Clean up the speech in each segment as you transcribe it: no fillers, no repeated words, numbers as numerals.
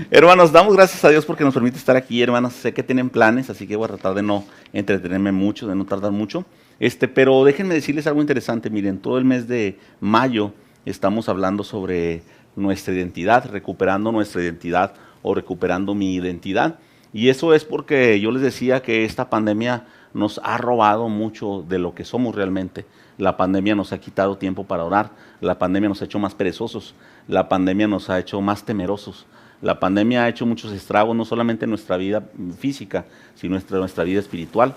Hermanos, damos gracias a Dios porque nos permite estar aquí, hermanos. Sé que tienen planes, así que voy a tratar de no entretenerme mucho, de no tardar mucho. Pero déjenme decirles algo interesante. Miren, todo el mes de mayo estamos hablando sobre nuestra identidad, recuperando nuestra identidad o recuperando mi identidad. Y eso es porque yo les decía que esta pandemia nos ha robado mucho de lo que somos realmente. La pandemia nos ha quitado tiempo para orar, la pandemia nos ha hecho más perezosos, la pandemia nos ha hecho más temerosos. La pandemia ha hecho muchos estragos, no solamente en nuestra vida física, sino en nuestra vida espiritual.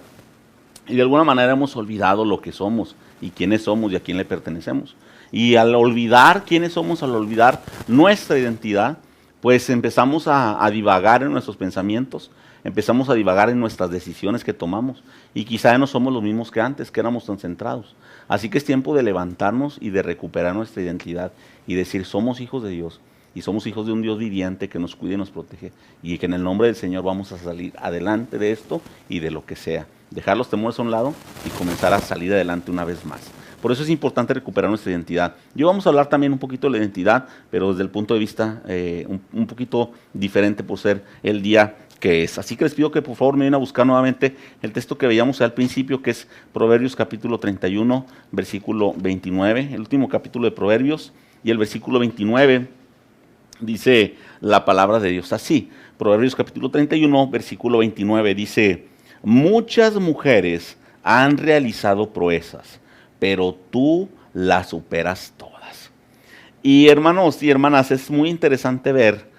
Y de alguna manera hemos olvidado lo que somos y quiénes somos y a quién le pertenecemos. Y al olvidar quiénes somos, al olvidar nuestra identidad, pues empezamos a divagar en nuestros pensamientos, empezamos a divagar en nuestras decisiones que tomamos. Y quizá ya no somos los mismos que antes, que éramos tan centrados. Así que es tiempo de levantarnos y de recuperar nuestra identidad y decir, somos hijos de Dios. Y somos hijos de un Dios viviente que nos cuida y nos protege. Y que en el nombre del Señor vamos a salir adelante de esto y de lo que sea. Dejar los temores a un lado y comenzar a salir adelante una vez más. Por eso es importante recuperar nuestra identidad. Yo vamos a hablar también un poquito de la identidad, pero desde el punto de vista un poquito diferente por ser el día que es. Así que les pido que por favor me vayan a buscar nuevamente el texto que veíamos al principio, que es Proverbios capítulo 31, versículo 29, el último capítulo de Proverbios, y el versículo 29 dice la palabra de Dios así. Proverbios capítulo 31, versículo 29 dice, muchas mujeres han realizado proezas, pero tú las superas todas. Y hermanos y hermanas, es muy interesante ver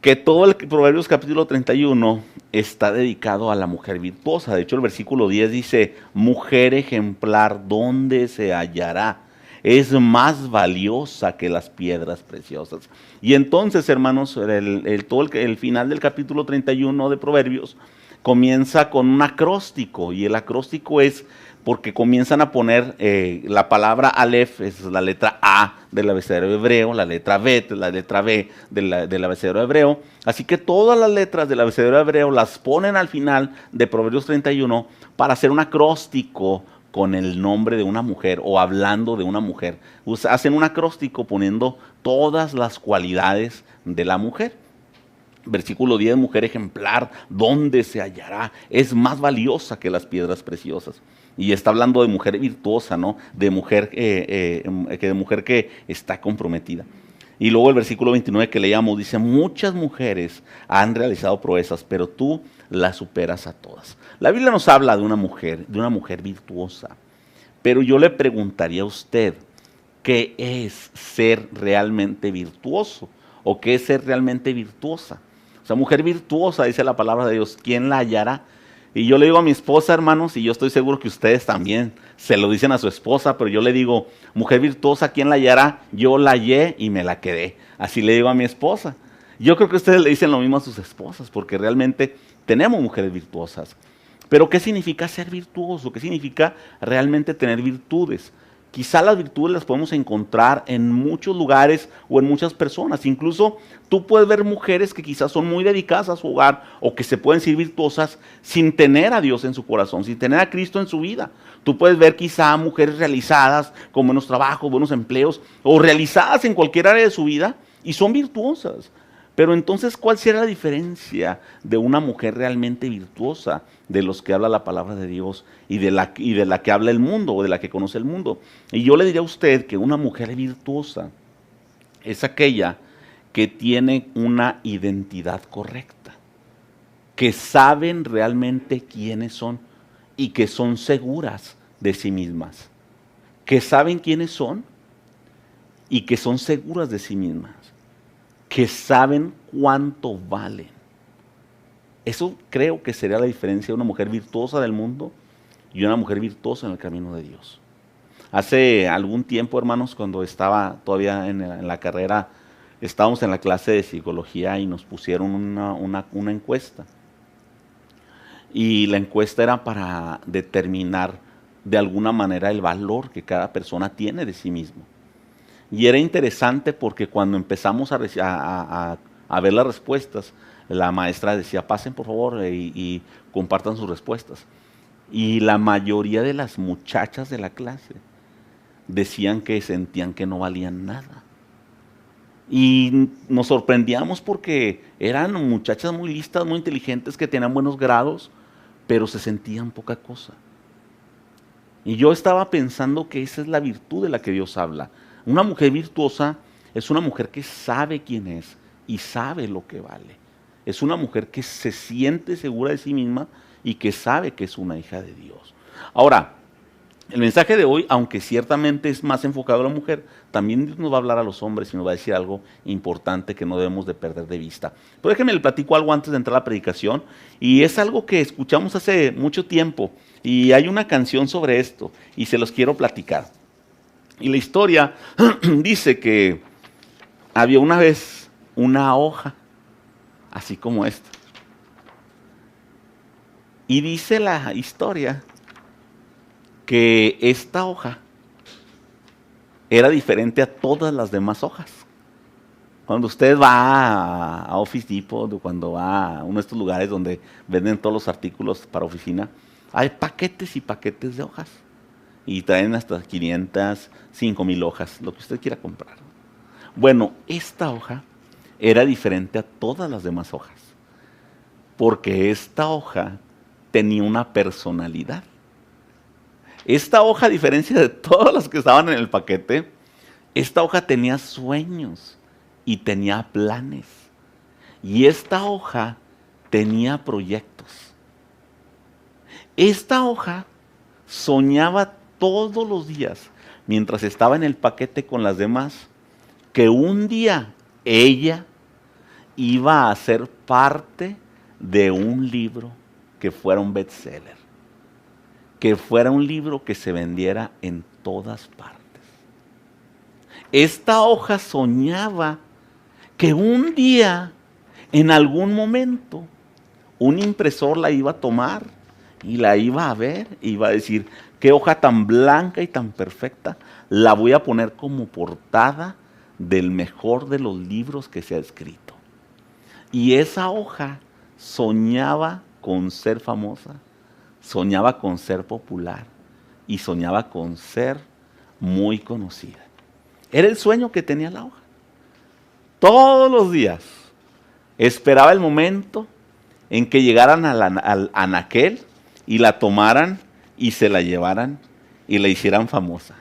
que todo el Proverbios capítulo 31 está dedicado a la mujer virtuosa. De hecho, el versículo 10 dice, mujer ejemplar, ¿dónde se hallará? Es más valiosa que las piedras preciosas. Y entonces, hermanos, el final del capítulo 31 de Proverbios comienza con un acróstico, y el acróstico es porque comienzan a poner la palabra Aleph, es la letra A del abecedario hebreo, la letra Bet, la letra B del abecedario hebreo. Así que todas las letras del abecedario hebreo las ponen al final de Proverbios 31 para hacer un acróstico con el nombre de una mujer o hablando de una mujer. Hacen un acróstico poniendo todas las cualidades de la mujer. Versículo 10, mujer ejemplar, ¿dónde se hallará? Es más valiosa que las piedras preciosas. Y está hablando de mujer virtuosa, ¿no? De mujer que está comprometida. Y luego el versículo 29 que leíamos dice, muchas mujeres han realizado proezas, pero tú las superas a todas. La Biblia nos habla de una mujer virtuosa. Pero yo le preguntaría a usted, ¿qué es ser realmente virtuoso? ¿O qué es ser realmente virtuosa? O sea, mujer virtuosa, dice la palabra de Dios, ¿quién la hallará? Y yo le digo a mi esposa, hermanos, y yo estoy seguro que ustedes también se lo dicen a su esposa, pero yo le digo, mujer virtuosa, ¿quién la hallará? Yo la hallé y me la quedé. Así le digo a mi esposa. Yo creo que ustedes le dicen lo mismo a sus esposas, porque realmente tenemos mujeres virtuosas. Pero ¿qué significa ser virtuoso? ¿Qué significa realmente tener virtudes? Quizá las virtudes las podemos encontrar en muchos lugares o en muchas personas. Incluso tú puedes ver mujeres que quizás son muy dedicadas a su hogar o que se pueden ser virtuosas sin tener a Dios en su corazón, sin tener a Cristo en su vida. Tú puedes ver quizá mujeres realizadas con buenos trabajos, buenos empleos o realizadas en cualquier área de su vida y son virtuosas. Pero entonces, ¿cuál será la diferencia de una mujer realmente virtuosa de los que habla la palabra de Dios y de la que habla el mundo o de la que conoce el mundo? Y yo le diría a usted que una mujer virtuosa es aquella que tiene una identidad correcta, que saben realmente quiénes son y que son seguras de sí mismas, que saben quiénes son y que son seguras de sí mismas, que saben cuánto valen. Eso creo que sería la diferencia de una mujer virtuosa del mundo y una mujer virtuosa en el camino de Dios. Hace algún tiempo, hermanos, cuando estaba todavía en la carrera, estábamos en la clase de psicología y nos pusieron una encuesta. Y la encuesta era para determinar de alguna manera el valor que cada persona tiene de sí mismo. Y era interesante porque cuando empezamos a ver las respuestas, la maestra decía, pasen por favor y compartan sus respuestas. Y la mayoría de las muchachas de la clase decían que sentían que no valían nada. Y nos sorprendíamos porque eran muchachas muy listas, muy inteligentes, que tenían buenos grados, pero se sentían poca cosa. Y yo estaba pensando que esa es la virtud de la que Dios habla. Una mujer virtuosa es una mujer que sabe quién es y sabe lo que vale. Es una mujer que se siente segura de sí misma y que sabe que es una hija de Dios. Ahora, el mensaje de hoy, aunque ciertamente es más enfocado a la mujer, también Dios nos va a hablar a los hombres y nos va a decir algo importante que no debemos de perder de vista. Pero déjenme le platico algo antes de entrar a la predicación, y es algo que escuchamos hace mucho tiempo, y hay una canción sobre esto, y se los quiero platicar. Y la historia dice que había una vez una hoja, así como esta. Y dice la historia que esta hoja era diferente a todas las demás hojas. Cuando usted va a Office Depot, o cuando va a uno de estos lugares donde venden todos los artículos para oficina, hay paquetes y paquetes de hojas. Y traen hasta 500, 5000 hojas, lo que usted quiera comprar. Bueno, esta hoja era diferente a todas las demás hojas, porque esta hoja tenía una personalidad. Esta hoja, a diferencia de todas las que estaban en el paquete, esta hoja tenía sueños y tenía planes. Y esta hoja tenía proyectos. Esta hoja soñaba todos los días, mientras estaba en el paquete con las demás, que un día ella iba a ser parte de un libro que fuera un bestseller, que fuera un libro que se vendiera en todas partes. Esta hoja soñaba que un día, en algún momento, un impresor la iba a tomar y la iba a ver y iba a decir, qué hoja tan blanca y tan perfecta, la voy a poner como portada del mejor de los libros que se ha escrito. Y esa hoja soñaba con ser famosa, soñaba con ser popular y soñaba con ser muy conocida. Era el sueño que tenía la hoja. Todos los días esperaba el momento en que llegaran al anaquel y la tomaran y se la llevaran y la hicieran famosa.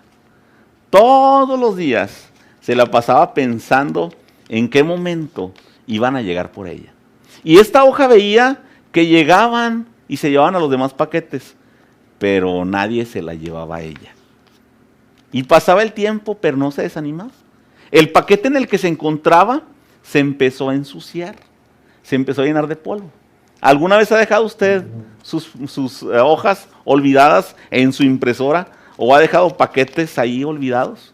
Todos los días se la pasaba pensando en qué momento iban a llegar por ella. Y esta hoja veía que llegaban y se llevaban a los demás paquetes, pero nadie se la llevaba a ella. Y pasaba el tiempo, pero no se desanimaba. El paquete en el que se encontraba se empezó a ensuciar, se empezó a llenar de polvo. ¿Alguna vez ha dejado usted sus hojas olvidadas en su impresora o ha dejado paquetes ahí olvidados?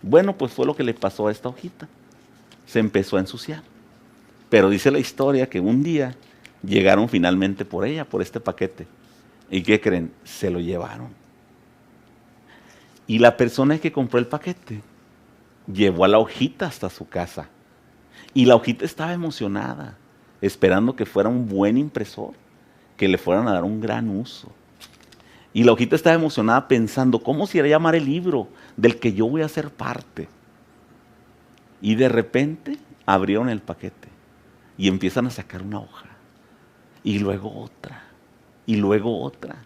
Bueno, pues fue lo que le pasó a esta hojita. Se empezó a ensuciar. Pero dice la historia que un día llegaron finalmente por ella, por este paquete. ¿Y qué creen? Se lo llevaron. Y la persona que compró el paquete llevó a la hojita hasta su casa. Y la hojita estaba emocionada, esperando que fuera un buen impresor, que le fueran a dar un gran uso. Y la hojita estaba emocionada pensando, ¿cómo se irá a llamar el libro del que yo voy a ser parte? Y de repente abrieron el paquete y empiezan a sacar una hoja. Y luego otra. Y luego otra.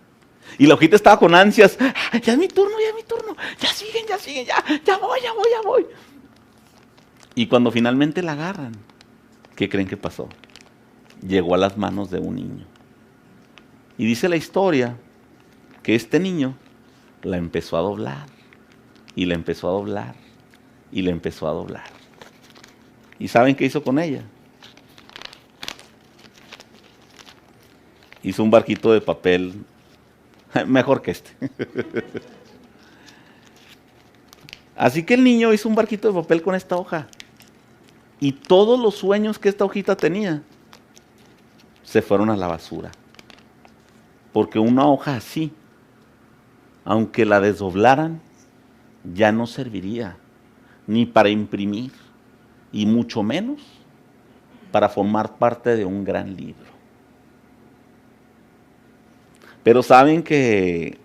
Y la hojita estaba con ansias. Ya es mi turno, ya es mi turno. Ya siguen, ya voy. Y cuando finalmente la agarran, ¿qué creen que pasó? Llegó a las manos de un niño. Y dice la historia que este niño la empezó a doblar. Y la empezó a doblar. Y la empezó a doblar. ¿Y saben qué hizo con ella? Hizo un barquito de papel mejor que este. Así que el niño hizo un barquito de papel con esta hoja. Y todos los sueños que esta hojita tenía se fueron a la basura. Porque una hoja así, aunque la desdoblaran, ya no serviría ni para imprimir, y mucho menos para formar parte de un gran libro. Pero saben que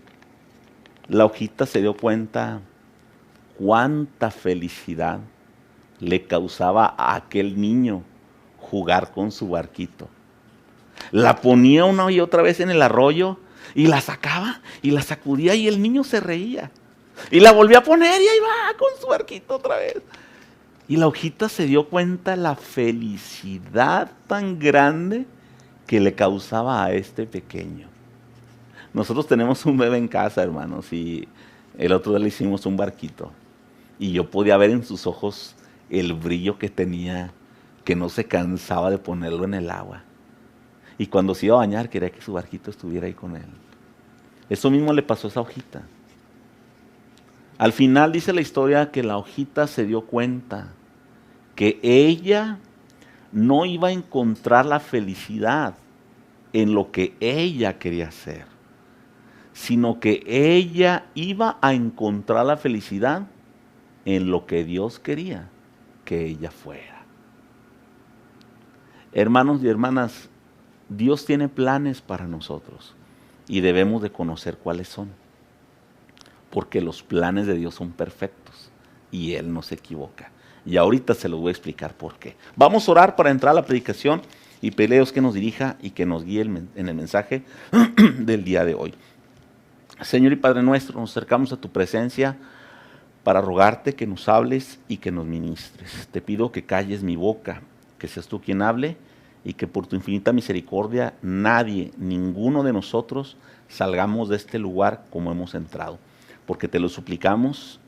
la hojita se dio cuenta cuánta felicidad le causaba a aquel niño jugar con su barquito. La ponía una y otra vez en el arroyo y la sacaba y la sacudía y el niño se reía. Y la volvía a poner y ahí va con su barquito otra vez. Y la hojita se dio cuenta de la felicidad tan grande que le causaba a este pequeño. Nosotros tenemos un bebé en casa, hermanos, y el otro día le hicimos un barquito. Y yo podía ver en sus ojos el brillo que tenía, que no se cansaba de ponerlo en el agua. Y cuando se iba a bañar, quería que su barquito estuviera ahí con él. Eso mismo le pasó a esa hojita. Al final dice la historia que la hojita se dio cuenta que ella no iba a encontrar la felicidad en lo que ella quería hacer, sino que ella iba a encontrar la felicidad en lo que Dios quería que ella fuera. Hermanos y hermanas, Dios tiene planes para nosotros y debemos de conocer cuáles son, porque los planes de Dios son perfectos y Él no se equivoca. Y ahorita se los voy a explicar por qué. Vamos a orar para entrar a la predicación y pedirle a Dios que nos dirija y que nos guíe en el mensaje del día de hoy. Señor y Padre nuestro, nos acercamos a tu presencia para rogarte que nos hables y que nos ministres. Te pido que calles mi boca, que seas tú quien hable y que por tu infinita misericordia nadie, ninguno de nosotros salgamos de este lugar como hemos entrado. Porque te lo suplicamos,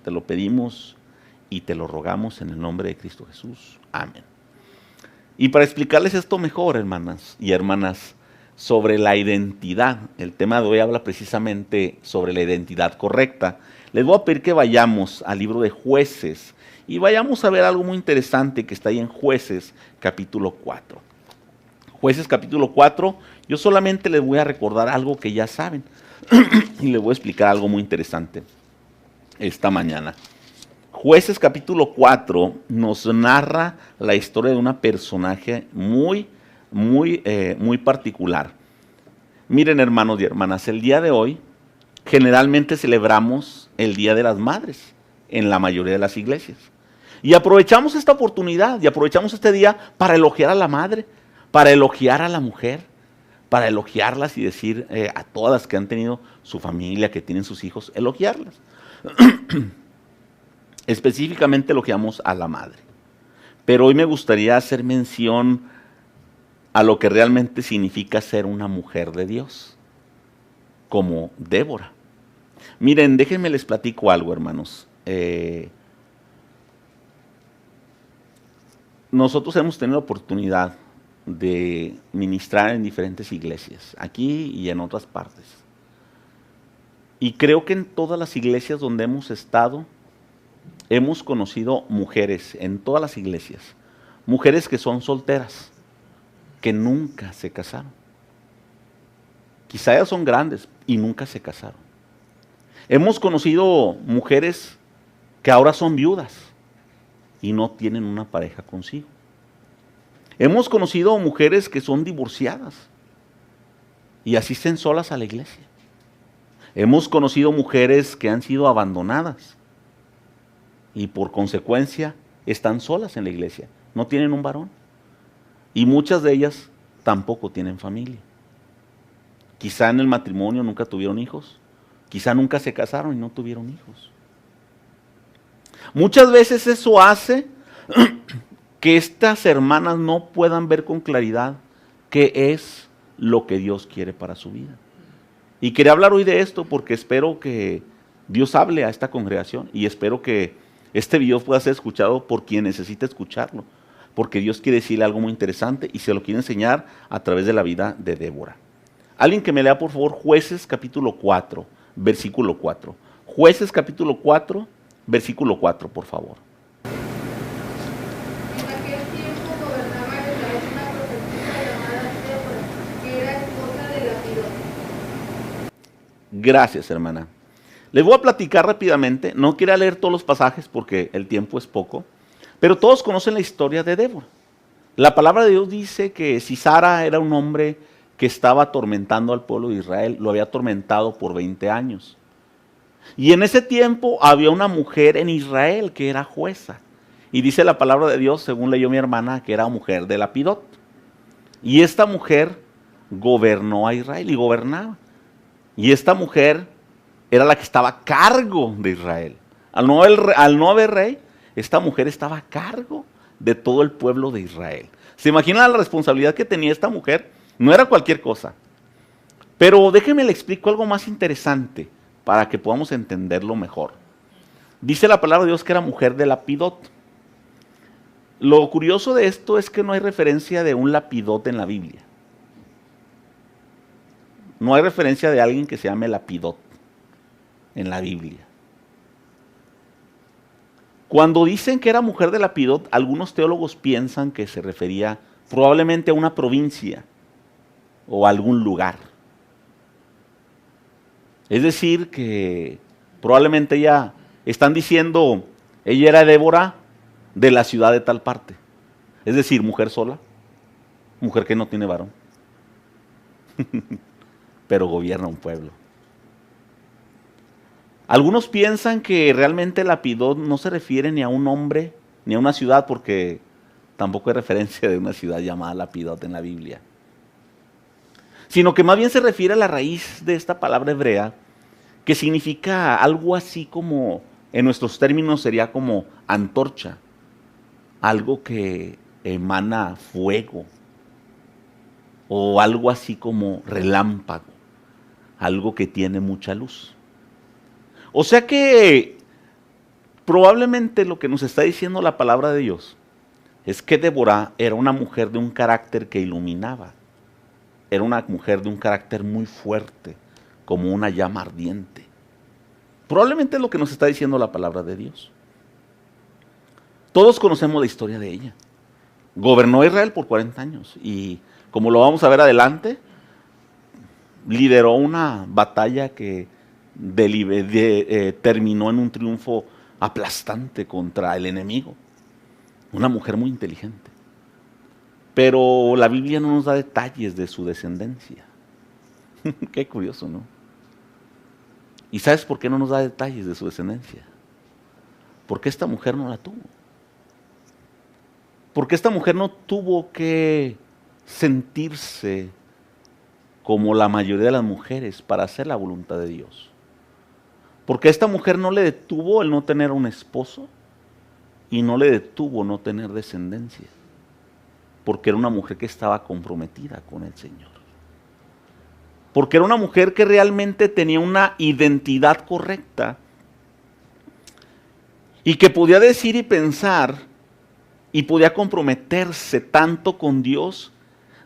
te lo pedimos y te lo rogamos en el nombre de Cristo Jesús. Amén. Y para explicarles esto mejor, hermanas y hermanas, sobre la identidad, el tema de hoy habla precisamente sobre la identidad correcta. Les voy a pedir que vayamos al libro de Jueces y vayamos a ver algo muy interesante que está ahí en Jueces capítulo 4. Jueces capítulo 4, yo solamente les voy a recordar algo que ya saben y les voy a explicar algo muy interesante esta mañana. Jueces capítulo 4 nos narra la historia de una personaje muy particular. Miren, hermanos y hermanas, el día de hoy generalmente celebramos el Día de las Madres en la mayoría de las iglesias. Y aprovechamos esta oportunidad y aprovechamos este día para elogiar a la madre, para elogiar a la mujer, para elogiarlas y decir a todas que han tenido su familia, que tienen sus hijos, elogiarlas. Específicamente elogiamos a la madre. Pero hoy me gustaría hacer mención a lo que realmente significa ser una mujer de Dios, como Débora. Miren, déjenme les platico algo, hermanos. Nosotros hemos tenido la oportunidad de ministrar en diferentes iglesias, aquí y en otras partes. Y creo que en todas las iglesias donde hemos estado, hemos conocido mujeres, en todas las iglesias, mujeres que son solteras, que nunca se casaron. Quizá ellas son grandes y nunca se casaron. Hemos conocido mujeres que ahora son viudas y no tienen una pareja consigo. Hemos conocido mujeres que son divorciadas y asisten solas a la iglesia. Hemos conocido mujeres que han sido abandonadas y por consecuencia están solas en la iglesia, no tienen un varón. Y muchas de ellas tampoco tienen familia. Quizá en el matrimonio nunca tuvieron hijos, quizá nunca se casaron y no tuvieron hijos. Muchas veces eso hace que estas hermanas no puedan ver con claridad qué es lo que Dios quiere para su vida. Y quería hablar hoy de esto porque espero que Dios hable a esta congregación y espero que este video pueda ser escuchado por quien necesite escucharlo, porque Dios quiere decirle algo muy interesante y se lo quiere enseñar a través de la vida de Débora. Alguien que me lea por favor Jueces capítulo 4, versículo 4. Jueces capítulo 4, versículo 4, por favor. En aquel tiempo gobernaba en Israel una profetisa llamada Débora, que era esposa de Lapidot. Gracias, hermana. Les voy a platicar rápidamente, no quiero leer todos los pasajes porque el tiempo es poco, pero todos conocen la historia de Débora. La palabra de Dios dice que Sisara era un hombre que estaba atormentando al pueblo de Israel, lo había atormentado por 20 años. Y en ese tiempo había una mujer en Israel que era jueza. Y dice la palabra de Dios, según leyó mi hermana, que era mujer de Lapidot. Y esta mujer gobernó a Israel y gobernaba. Y esta mujer era la que estaba a cargo de Israel. Al no haber rey, esta mujer estaba a cargo de todo el pueblo de Israel. ¿Se imaginan la responsabilidad que tenía esta mujer? No era cualquier cosa. Pero déjenme le explico algo más interesante para que podamos entenderlo mejor. Dice la palabra de Dios que era mujer de Lapidot. Lo curioso de esto es que no hay referencia de un Lapidot en la Biblia. No hay referencia de alguien que se llame Lapidot en la Biblia. Cuando dicen que era mujer de Lapidot, algunos teólogos piensan que se refería probablemente a una provincia o a algún lugar. Es decir, que probablemente están diciendo, ella era Débora de la ciudad de tal parte. Es decir, mujer sola, mujer que no tiene varón, pero gobierna un pueblo. Algunos piensan que realmente Lapidot no se refiere ni a un hombre ni a una ciudad, porque tampoco hay referencia de una ciudad llamada Lapidot en la Biblia, sino que más bien se refiere a la raíz de esta palabra hebrea, que significa algo así como, en nuestros términos sería como antorcha, algo que emana fuego, o algo así como relámpago, algo que tiene mucha luz. O sea que probablemente lo que nos está diciendo la palabra de Dios es que Débora era una mujer de un carácter que iluminaba, era una mujer de un carácter muy fuerte, como una llama ardiente. Probablemente es lo que nos está diciendo la palabra de Dios. Todos conocemos la historia de ella. Gobernó Israel por 40 años y, como lo vamos a ver adelante, lideró una batalla que terminó en un triunfo aplastante contra el enemigo. Una mujer muy inteligente. Pero la Biblia no nos da detalles de su descendencia. Qué curioso, ¿no? ¿Y sabes por qué no nos da detalles de su descendencia? Porque esta mujer no la tuvo. Porque esta mujer no tuvo que sentirse como la mayoría de las mujeres para hacer la voluntad de Dios. Porque a esta mujer no le detuvo el no tener un esposo y no le detuvo no tener descendencia. Porque era una mujer que estaba comprometida con el Señor. Porque era una mujer que realmente tenía una identidad correcta y que podía decir y pensar y podía comprometerse tanto con Dios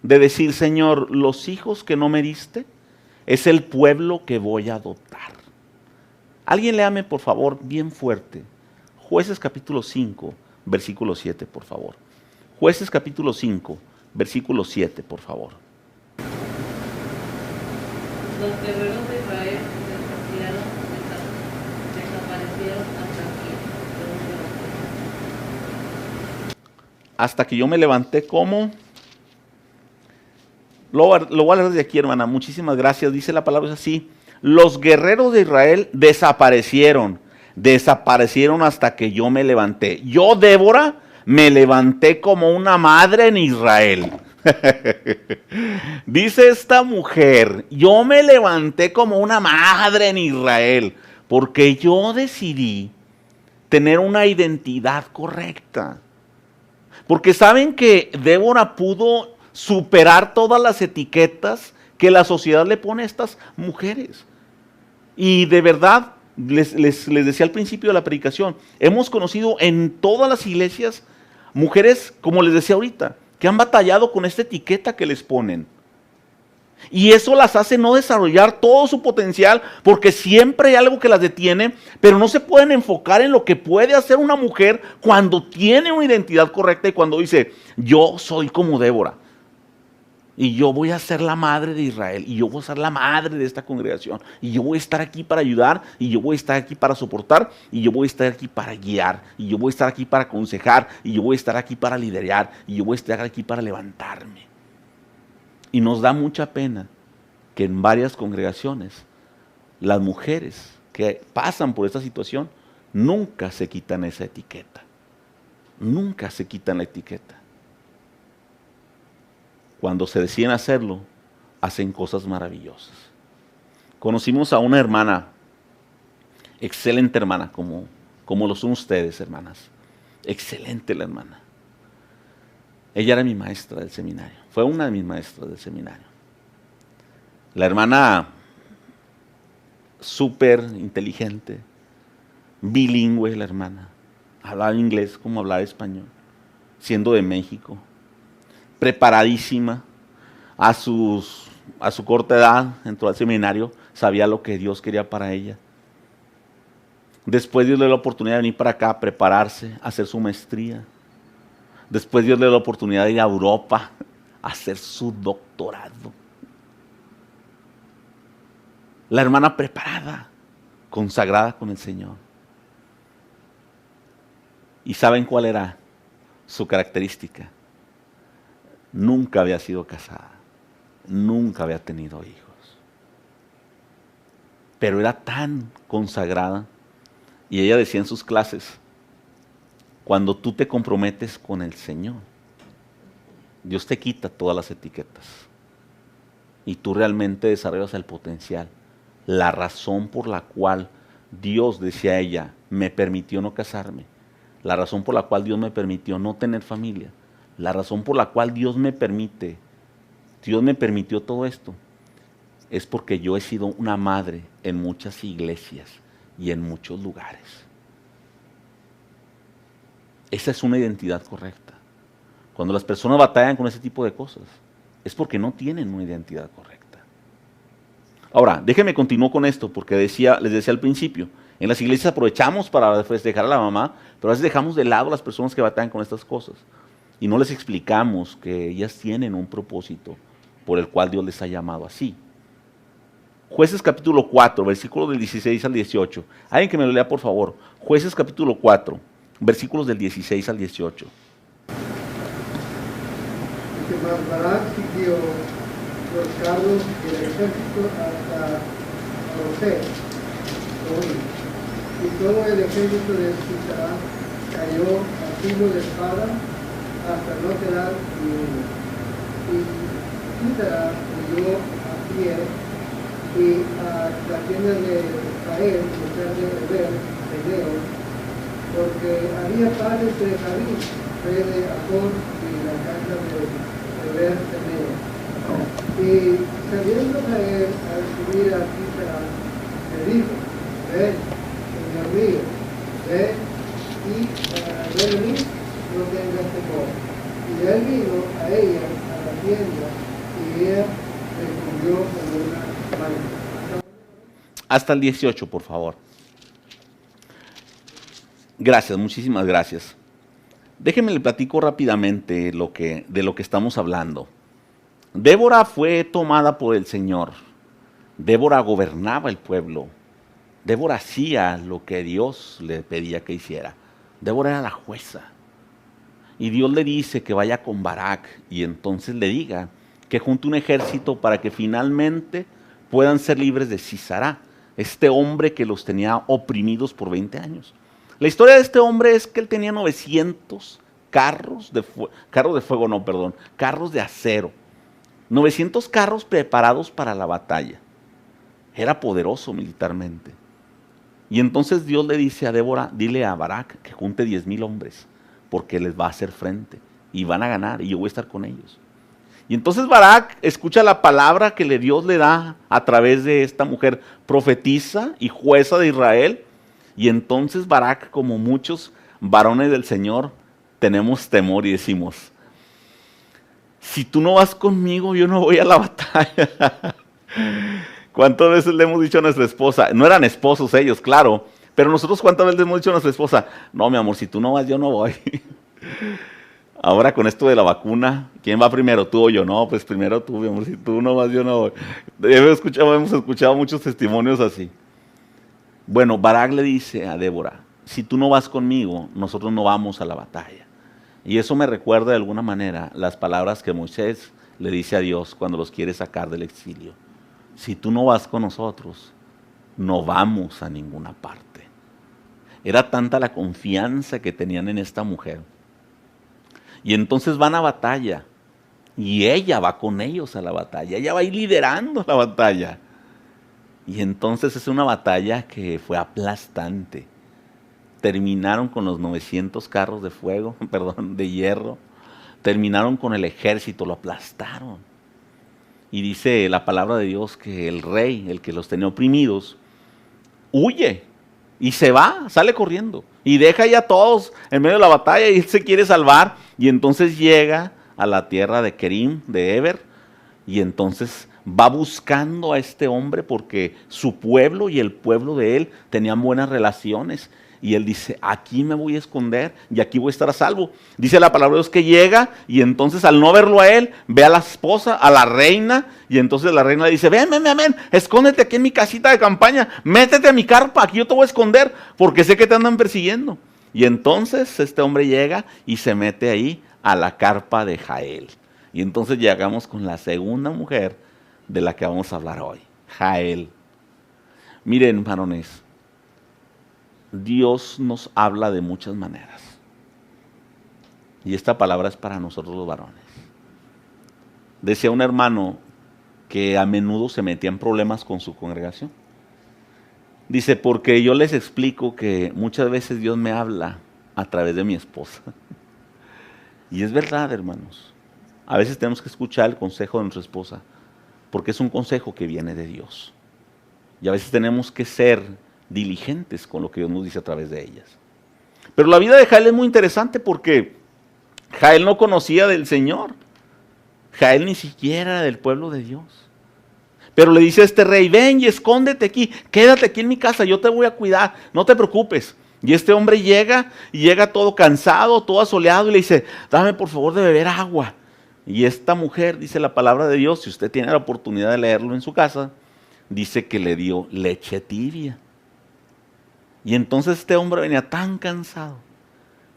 de decir, Señor, los hijos que no me diste es el pueblo que voy a adoptar. Alguien léame por favor bien fuerte Jueces capítulo 5 versículo 7 por favor. Jueces capítulo 5 versículo 7 por favor. Los guerreros de Israel desaparecieron hasta que yo me levanté como... Lo voy a leer desde aquí, hermana. Muchísimas gracias. Dice la palabra así. Los guerreros de Israel desaparecieron hasta que yo me levanté. Yo, Débora, me levanté como una madre en Israel. Dice esta mujer, yo me levanté como una madre en Israel, porque yo decidí tener una identidad correcta. Porque saben que Débora pudo superar todas las etiquetas que la sociedad le pone a estas mujeres. Y de verdad, les decía al principio de la predicación, hemos conocido en todas las iglesias mujeres, como les decía ahorita, que han batallado con esta etiqueta que les ponen. Y eso las hace no desarrollar todo su potencial, porque siempre hay algo que las detiene, pero no se pueden enfocar en lo que puede hacer una mujer cuando tiene una identidad correcta y cuando dice, yo soy como Débora. Y yo voy a ser la madre de Israel, y yo voy a ser la madre de esta congregación, y yo voy a estar aquí para ayudar, y yo voy a estar aquí para soportar, y yo voy a estar aquí para guiar, y yo voy a estar aquí para aconsejar, y yo voy a estar aquí para liderar, y yo voy a estar aquí para levantarme. Y nos da mucha pena que en varias congregaciones las mujeres que pasan por esta situación nunca se quitan esa etiqueta. nunca se quitan la etiqueta. Cuando se deciden hacerlo, hacen cosas maravillosas. Conocimos a una hermana, excelente hermana, como lo son ustedes, hermanas. Excelente la hermana. Ella era mi maestra del seminario, fue una de mis maestras del seminario. La hermana, súper inteligente, bilingüe la hermana, hablaba inglés como hablaba español, siendo de México, preparadísima, a su corta edad entró al seminario, sabía lo que Dios quería para ella. Después Dios le dio la oportunidad de venir para acá, prepararse, hacer su maestría. Después Dios le dio la oportunidad de ir a Europa, a hacer su doctorado. La hermana preparada, consagrada con el Señor. ¿Y saben cuál era su característica? Nunca había sido casada, nunca había tenido hijos. Pero era tan consagrada, y ella decía en sus clases, cuando tú te comprometes con el Señor, Dios te quita todas las etiquetas y tú realmente desarrollas el potencial. La razón por la cual Dios, decía ella, me permitió no casarme, la razón por la cual Dios me permitió no tener familia, la razón por la cual Dios me permitió todo esto, es porque yo he sido una madre en muchas iglesias y en muchos lugares. Esa es una identidad correcta. Cuando las personas batallan con ese tipo de cosas, es porque no tienen una identidad correcta. Ahora, déjenme continuar con esto, porque les decía al principio, en las iglesias aprovechamos para festejar a la mamá, pero a veces dejamos de lado a las personas que batallan con estas cosas. Y no les explicamos que ellas tienen un propósito por el cual Dios les ha llamado así. Jueces capítulo 4, versículos del 16 al 18. Alguien que me lo lea, por favor. Jueces capítulo 4, versículos del 16 al 18. Dice, mas Barak siguió los carros y el ejército hasta José, y todo el ejército de Sisara cayó a filo de espada hasta no quedar ni uno. Y Sisara huyó a pie y a la tienda de Israel, mujer de Hebreo, porque había padres de Javín, rey de Acor, y la casa de Hebreo. Y sabiendo Jael al subir a Sisera, le dijo, ven, Señor mío, ven y ven a mí, no tengas temor. Y él vino a ella, a la tienda, y ella le cubrió con una mano. Hasta el 18, por favor. Gracias, muchísimas gracias. Déjenme le platico rápidamente de lo que estamos hablando. Débora fue tomada por el Señor. Débora gobernaba el pueblo. Débora hacía lo que Dios le pedía que hiciera. Débora era la jueza. Y Dios le dice que vaya con Barak y entonces le diga que junte un ejército para que finalmente puedan ser libres de Sisara, este hombre que los tenía oprimidos por 20 años. La historia de este hombre es que él tenía 900 carros de acero. 900 carros preparados para la batalla. Era poderoso militarmente. Y entonces Dios le dice a Débora, dile a Barak que junte 10,000 hombres, porque les va a hacer frente y van a ganar y yo voy a estar con ellos. Y entonces Barak escucha la palabra que Dios le da a través de esta mujer profetisa y jueza de Israel. Y entonces Barak, como muchos varones del Señor, tenemos temor y decimos, si tú no vas conmigo, yo no voy a la batalla. ¿Cuántas veces le hemos dicho a nuestra esposa? No eran esposos ellos, claro, pero nosotros cuántas veces le hemos dicho a nuestra esposa, no, mi amor, si tú no vas, yo no voy. Ahora con esto de la vacuna, ¿quién va primero, tú o yo? No, pues primero tú, mi amor, si tú no vas, yo no voy. Hemos escuchado muchos testimonios así. Bueno, Barak le dice a Débora, si tú no vas conmigo, nosotros no vamos a la batalla. Y eso me recuerda de alguna manera las palabras que Moisés le dice a Dios cuando los quiere sacar del exilio. Si tú no vas con nosotros, no vamos a ninguna parte. Era tanta la confianza que tenían en esta mujer Y entonces van a batalla. Y ella va con ellos a la batalla. Ella va a ir liderando la batalla. Y entonces es una batalla que fue aplastante. Terminaron con los 900 carros de fuego, perdón, de hierro. Terminaron con el ejército, lo aplastaron. Y dice la palabra de Dios que el rey, el que los tenía oprimidos, huye y se va, sale corriendo. Y deja ya a todos en medio de la batalla y él se quiere salvar. Y entonces llega a la tierra de Kerim, de Eber, y entonces va buscando a este hombre porque su pueblo y el pueblo de él tenían buenas relaciones. Y él dice, aquí me voy a esconder y aquí voy a estar a salvo. Dice la palabra de Dios que llega y entonces al no verlo a él, ve a la esposa, a la reina. Y entonces la reina le dice, ven, escóndete aquí en mi casita de campaña. Métete a mi carpa, aquí yo te voy a esconder porque sé que te andan persiguiendo. Y entonces este hombre llega y se mete ahí a la carpa de Jael. Y entonces llegamos con la segunda mujer de la que vamos a hablar hoy, Jael. Miren, varones, Dios nos habla de muchas maneras. Y esta palabra es para nosotros los varones. Decía un hermano que a menudo se metía en problemas con su congregación. Dice, porque yo les explico que muchas veces Dios me habla a través de mi esposa. Y es verdad, hermanos. A veces tenemos que escuchar el consejo de nuestra esposa, porque es un consejo que viene de Dios. Y a veces tenemos que ser diligentes con lo que Dios nos dice a través de ellas. Pero la vida de Jael es muy interesante porque Jael no conocía del Señor. Jael ni siquiera era del pueblo de Dios. Pero le dice a este rey, ven y escóndete aquí, quédate aquí en mi casa, yo te voy a cuidar, no te preocupes. Y este hombre llega todo cansado, todo asoleado y le dice, dame por favor de beber agua. Y esta mujer, dice la palabra de Dios, si usted tiene la oportunidad de leerlo en su casa, dice que le dio leche tibia. Y entonces este hombre venía tan cansado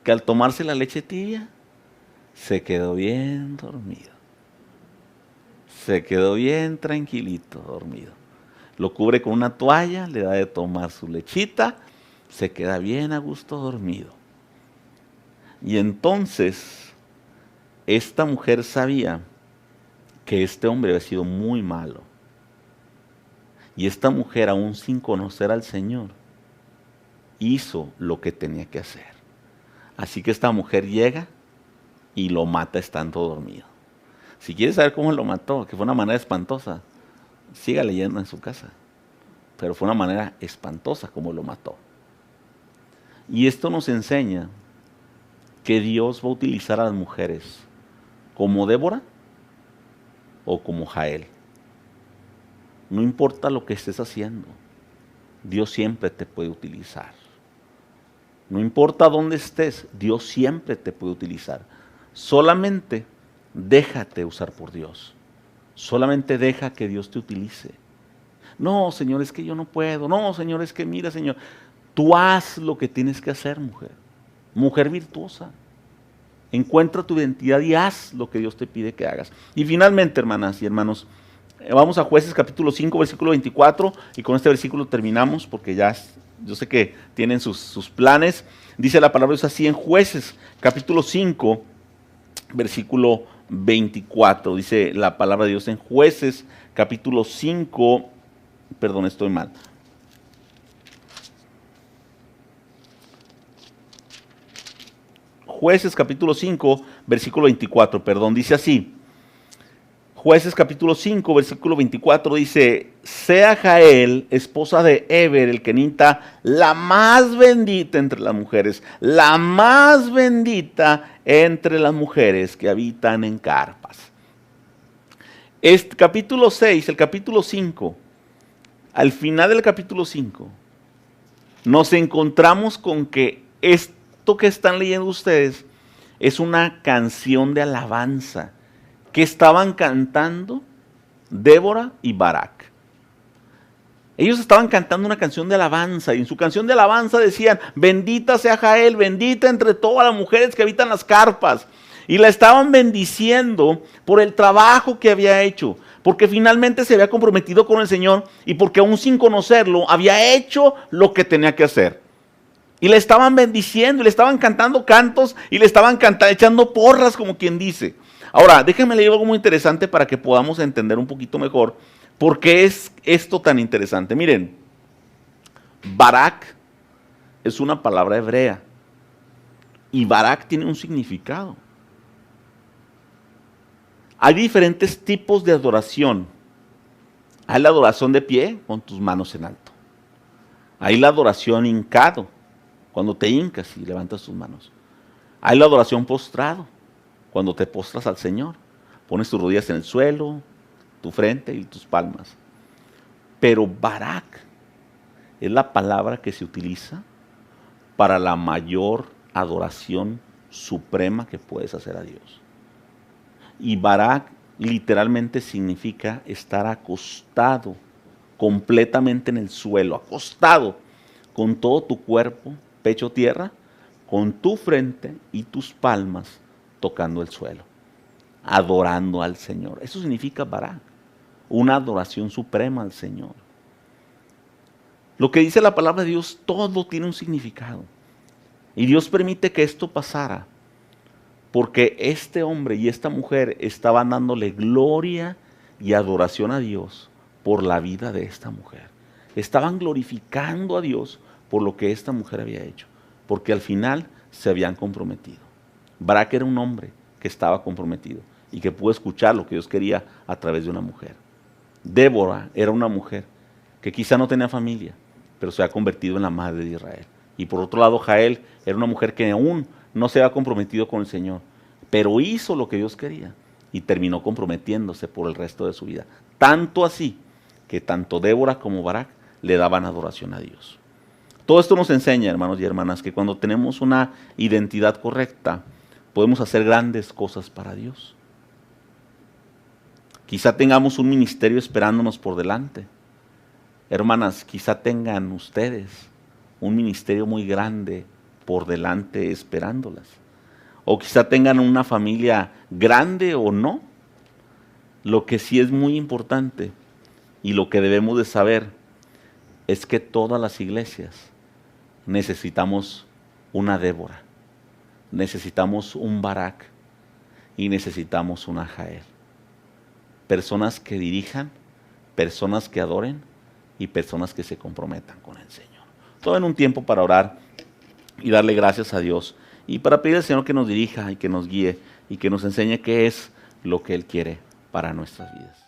que al tomarse la leche tibia se quedó bien dormido. Se quedó bien tranquilito dormido. Lo cubre con una toalla, le da de tomar su lechita, se queda bien a gusto dormido. Y entonces esta mujer sabía que este hombre había sido muy malo. Y esta mujer, aún sin conocer al Señor, hizo lo que tenía que hacer. Así que esta mujer llega y lo mata estando dormido. Si quieres saber cómo lo mató, que fue una manera espantosa, siga leyendo en su casa. Pero fue una manera espantosa como lo mató. Y esto nos enseña que Dios va a utilizar a las mujeres como Débora o como Jael. No importa lo que estés haciendo, Dios siempre te puede utilizar. No importa dónde estés, Dios siempre te puede utilizar. Solamente déjate usar por Dios. Solamente deja que Dios te utilice. No, Señor, es que yo no puedo. No, Señor, es que mira, Señor. Tú haz lo que tienes que hacer, mujer. Mujer virtuosa. Encuentra tu identidad y haz lo que Dios te pide que hagas. Y finalmente, hermanas y hermanos, vamos a Jueces capítulo 5, versículo 24. Y con este versículo terminamos porque ya yo sé que tienen sus planes. Dice la palabra de Dios así en Jueces capítulo 5, versículo 24. Dice la palabra de Dios en Jueces capítulo 5. Perdón, estoy mal. Jueces capítulo 5, versículo 24, dice así. Jueces capítulo 5, versículo 24 dice, sea Jael, esposa de Eber, el kenita, la más bendita entre las mujeres, la más bendita entre las mujeres que habitan en carpas. Este capítulo 6, el capítulo 5, al final del capítulo 5, nos encontramos con que esto que están leyendo ustedes es una canción de alabanza que estaban cantando Débora y Barak. Ellos estaban cantando una canción de alabanza y en su canción de alabanza decían, bendita sea Jael, bendita entre todas las mujeres que habitan las carpas. Y la estaban bendiciendo por el trabajo que había hecho, porque finalmente se había comprometido con el Señor y porque aún sin conocerlo había hecho lo que tenía que hacer. Y le estaban bendiciendo, y le estaban cantando cantos, y le estaban echando porras, como quien dice. Ahora, déjenme leer algo muy interesante para que podamos entender un poquito mejor por qué es esto tan interesante. Miren, Barak es una palabra hebrea, y Barak tiene un significado. Hay diferentes tipos de adoración. Hay la adoración de pie, con tus manos en alto. Hay la adoración hincado, cuando te hincas y levantas tus manos. Hay la adoración postrado, cuando te postras al Señor. Pones tus rodillas en el suelo, tu frente y tus palmas. Pero Barak es la palabra que se utiliza para la mayor adoración suprema que puedes hacer a Dios. Y Barak literalmente significa estar acostado completamente en el suelo, acostado con todo tu cuerpo, pecho tierra, con tu frente y tus palmas tocando el suelo, adorando al Señor. Eso significa Barak, una adoración suprema al Señor. Lo que dice la palabra de Dios, todo tiene un significado. Y Dios permite que esto pasara, porque este hombre y esta mujer estaban dándole gloria y adoración a Dios por la vida de esta mujer. Estaban glorificando a Dios por lo que esta mujer había hecho, porque al final se habían comprometido. Barak era un hombre que estaba comprometido y que pudo escuchar lo que Dios quería a través de una mujer. Débora era una mujer que quizá no tenía familia, pero se ha convertido en la madre de Israel. Y por otro lado, Jael era una mujer que aún no se había comprometido con el Señor, pero hizo lo que Dios quería y terminó comprometiéndose por el resto de su vida. Tanto así que tanto Débora como Barak le daban adoración a Dios. Todo esto nos enseña, hermanos y hermanas, que cuando tenemos una identidad correcta, podemos hacer grandes cosas para Dios. Quizá tengamos un ministerio esperándonos por delante. Hermanas, quizá tengan ustedes un ministerio muy grande por delante esperándolas. O quizá tengan una familia grande o no. Lo que sí es muy importante y lo que debemos de saber es que todas las iglesias necesitamos una Débora, necesitamos un Barak y necesitamos una Jael. Personas que dirijan, personas que adoren y personas que se comprometan con el Señor. Todo en un tiempo para orar y darle gracias a Dios y para pedir al Señor que nos dirija y que nos guíe y que nos enseñe qué es lo que Él quiere para nuestras vidas.